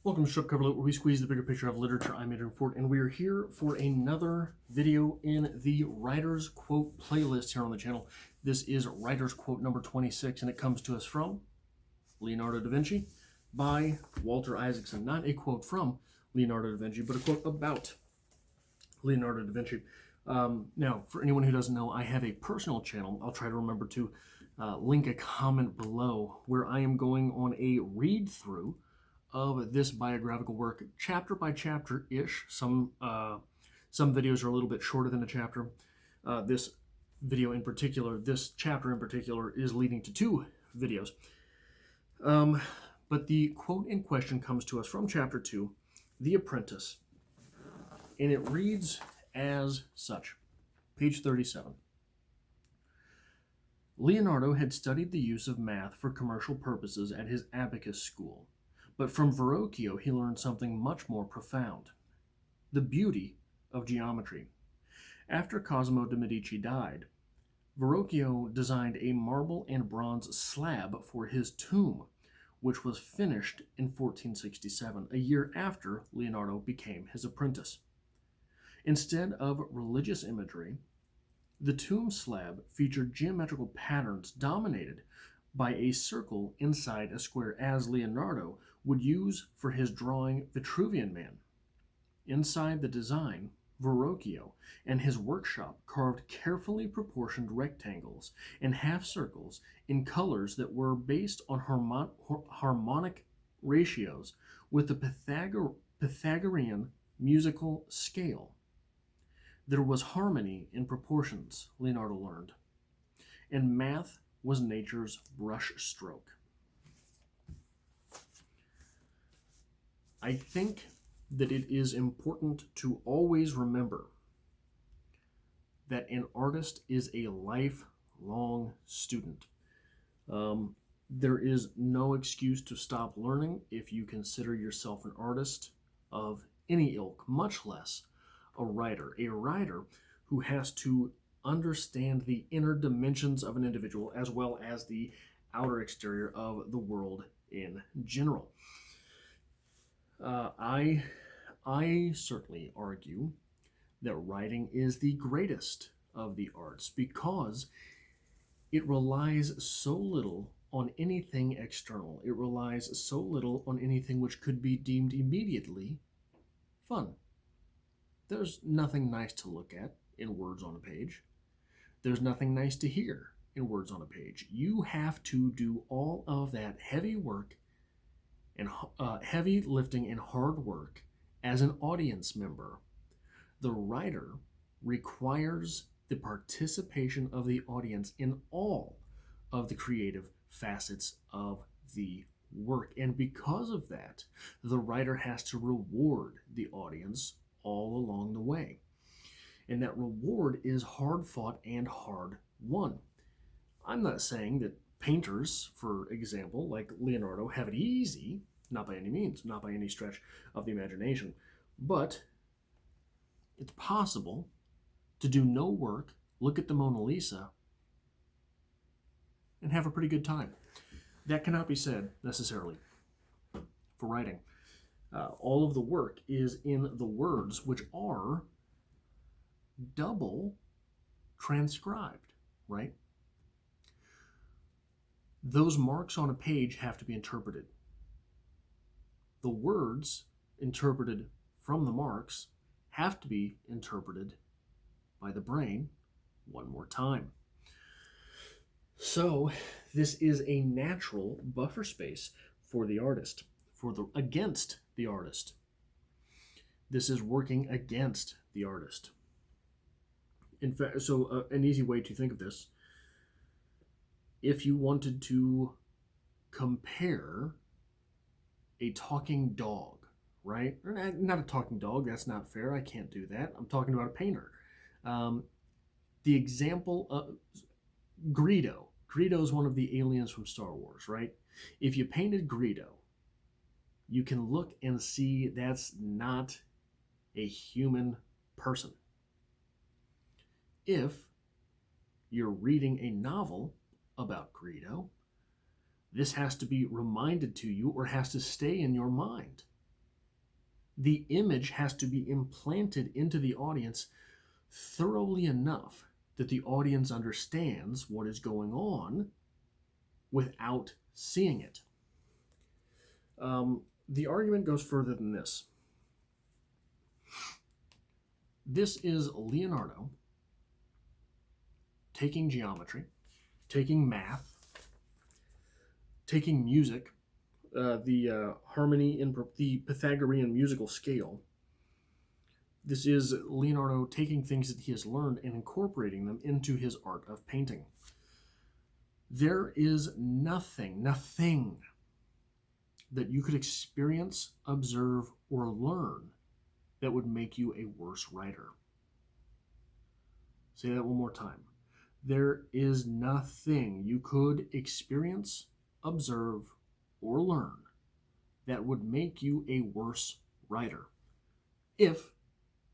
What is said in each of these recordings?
Welcome to Strip Cover Lit, where we squeeze the bigger picture of literature. I'm Adrian Ford, and we are here for another video in the Writer's Quote playlist here on the channel. This is Writer's Quote number 26, and it comes to us from Leonardo da Vinci by Walter Isaacson. Not a quote from Leonardo da Vinci, but a quote about Leonardo da Vinci. Now, for anyone who doesn't know, I have a personal channel. I'll try to remember to link a comment below where I am going on a read-through of this biographical work, chapter by chapter-ish. Some videos are a little bit shorter than a chapter. This chapter in particular, is leading to two videos. But the quote in question comes to us from chapter 2, The Apprentice, and it reads as such. Page 37. Leonardo had studied the use of math for commercial purposes at his abacus school. But from Verrocchio he learned something much more profound: the beauty of geometry. After Cosimo de' Medici died, Verrocchio designed a marble and bronze slab for his tomb, which was finished in 1467, a year after Leonardo became his apprentice. Instead of religious imagery, the tomb slab featured geometrical patterns dominated by a circle inside a square, as Leonardo would use for his drawing Vitruvian Man. Inside the design, Verrocchio and his workshop carved carefully proportioned rectangles and half circles in colors that were based on harmonic ratios with the Pythagorean musical scale. There was harmony in proportions, Leonardo learned, and math was nature's brush stroke. I think that it is important to always remember that an artist is a lifelong student. There is no excuse to stop learning if you consider yourself an artist of any ilk, much less a writer who has to understand the inner dimensions of an individual as well as the outer exterior of the world in general. I certainly argue that writing is the greatest of the arts because it relies so little on anything external. It relies so little on anything which could be deemed immediately fun. There's nothing nice to look at in words on a page. There's nothing nice to hear in words on a page. You have to do all of that heavy work and heavy lifting and hard work as an audience member. The writer requires the participation of the audience in all of the creative facets of the work. And because of that, the writer has to reward the audience all along the way. And that reward is hard fought and hard won. I'm not saying that painters, for example, like Leonardo, have it easy, not by any means, not by any stretch of the imagination, but it's possible to do no work, look at the Mona Lisa, and have a pretty good time. That cannot be said necessarily for writing. All of the work is in the words, which are double transcribed, right? Those marks on a page have to be interpreted. The words interpreted from the marks have to be interpreted by the brain one more time. So this is a natural buffer space for the artist, against the artist. This is working against the artist. In fact, an easy way to think of this, if you wanted to compare a talking dog, right? Or not a talking dog, that's not fair, I can't do that. I'm talking about a painter. The example of Greedo. Greedo is one of the aliens from Star Wars, right? If you painted Greedo, you can look and see that's not a human person. If you're reading a novel about Greedo, this has to be reminded to you or has to stay in your mind. The image has to be implanted into the audience thoroughly enough that the audience understands what is going on without seeing it. The argument goes further than this. This is Leonardo taking geometry, taking math, taking music, the harmony in the Pythagorean musical scale. This is Leonardo taking things that he has learned and incorporating them into his art of painting. There is nothing that you could experience, observe, or learn that would make you a worse writer. Say that one more time. There is nothing you could experience, observe, or learn that would make you a worse writer. If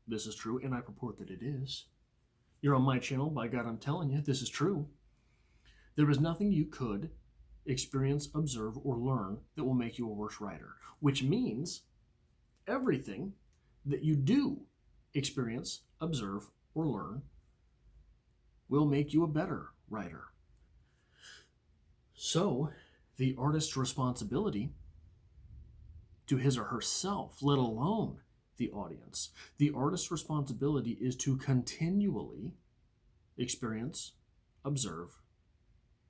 this is true, and I purport that it is, you're on my channel, by God, I'm telling you, this is true. There is nothing you could experience, observe, or learn that will make you a worse writer, which means everything that you do experience, observe, or learn will make you a better writer. So, the artist's responsibility to his or herself, let alone the audience, the artist's responsibility is to continually experience, observe,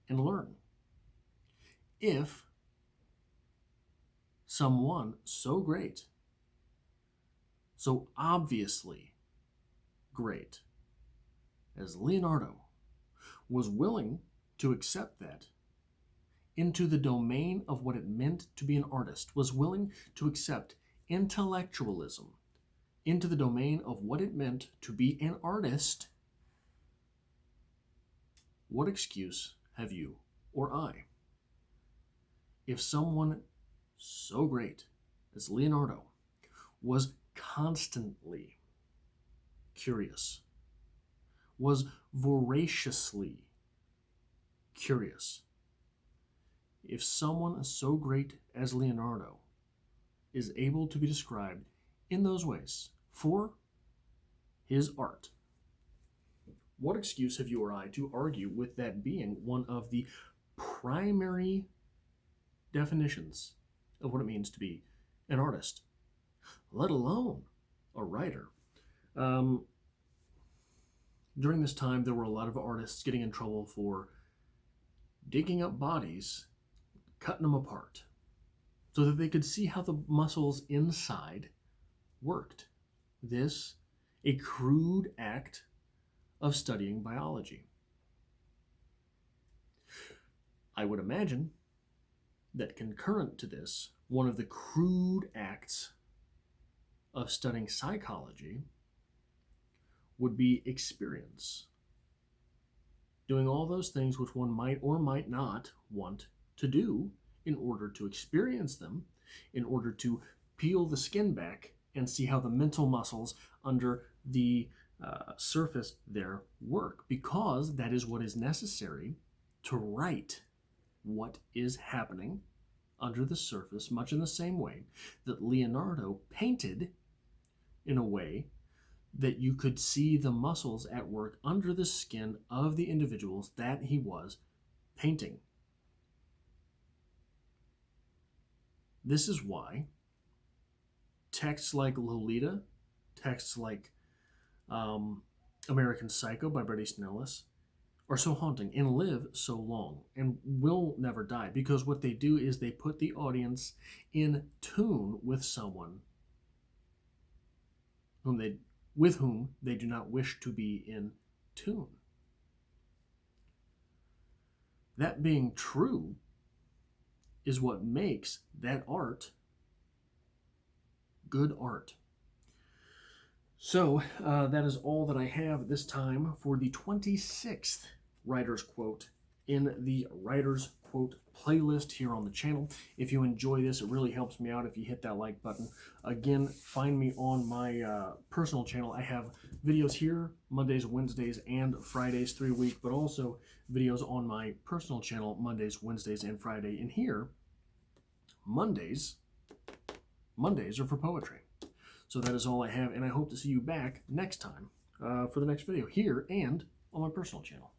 and learn. If someone so great, so obviously great as Leonardo was willing to accept that into the domain of what it meant to be an artist, was willing to accept intellectualism into the domain of what it meant to be an artist, what excuse have you or I? If someone so great as Leonardo was constantly curious, was voraciously curious, if someone so great as Leonardo is able to be described in those ways for his art, what excuse have you or I to argue with that being one of the primary definitions of what it means to be an artist, let alone a writer? During this time, there were a lot of artists getting in trouble for digging up bodies, cutting them apart, so that they could see how the muscles inside worked. This, a crude act of studying biology. I would imagine that concurrent to this, one of the crude acts of studying psychology would be experience. Doing all those things which one might or might not want to do in order to experience them, in order to peel the skin back and see how the mental muscles under the surface there work, because that is what is necessary to write what is happening under the surface, much in the same way that Leonardo painted in a way that you could see the muscles at work under the skin of the individuals that he was painting. This is why texts like Lolita, texts like American Psycho by Bret Easton Ellis are so haunting and live so long and will never die, because what they do is they put the audience in tune with someone with whom they do not wish to be in tune. That being true is what makes that art good art. So that is all that I have at this time for the 26th Writer's Quote in the Writer's Quote playlist here on the channel. If you enjoy this, it really helps me out if you hit that like button. Again, find me on my personal channel. I have videos here Mondays, Wednesdays, and Fridays, 3 a week, but also videos on my personal channel Mondays, Wednesdays, and Friday. And here, Mondays are for poetry. So that is all I have, and I hope to see you back next time for the next video here and on my personal channel.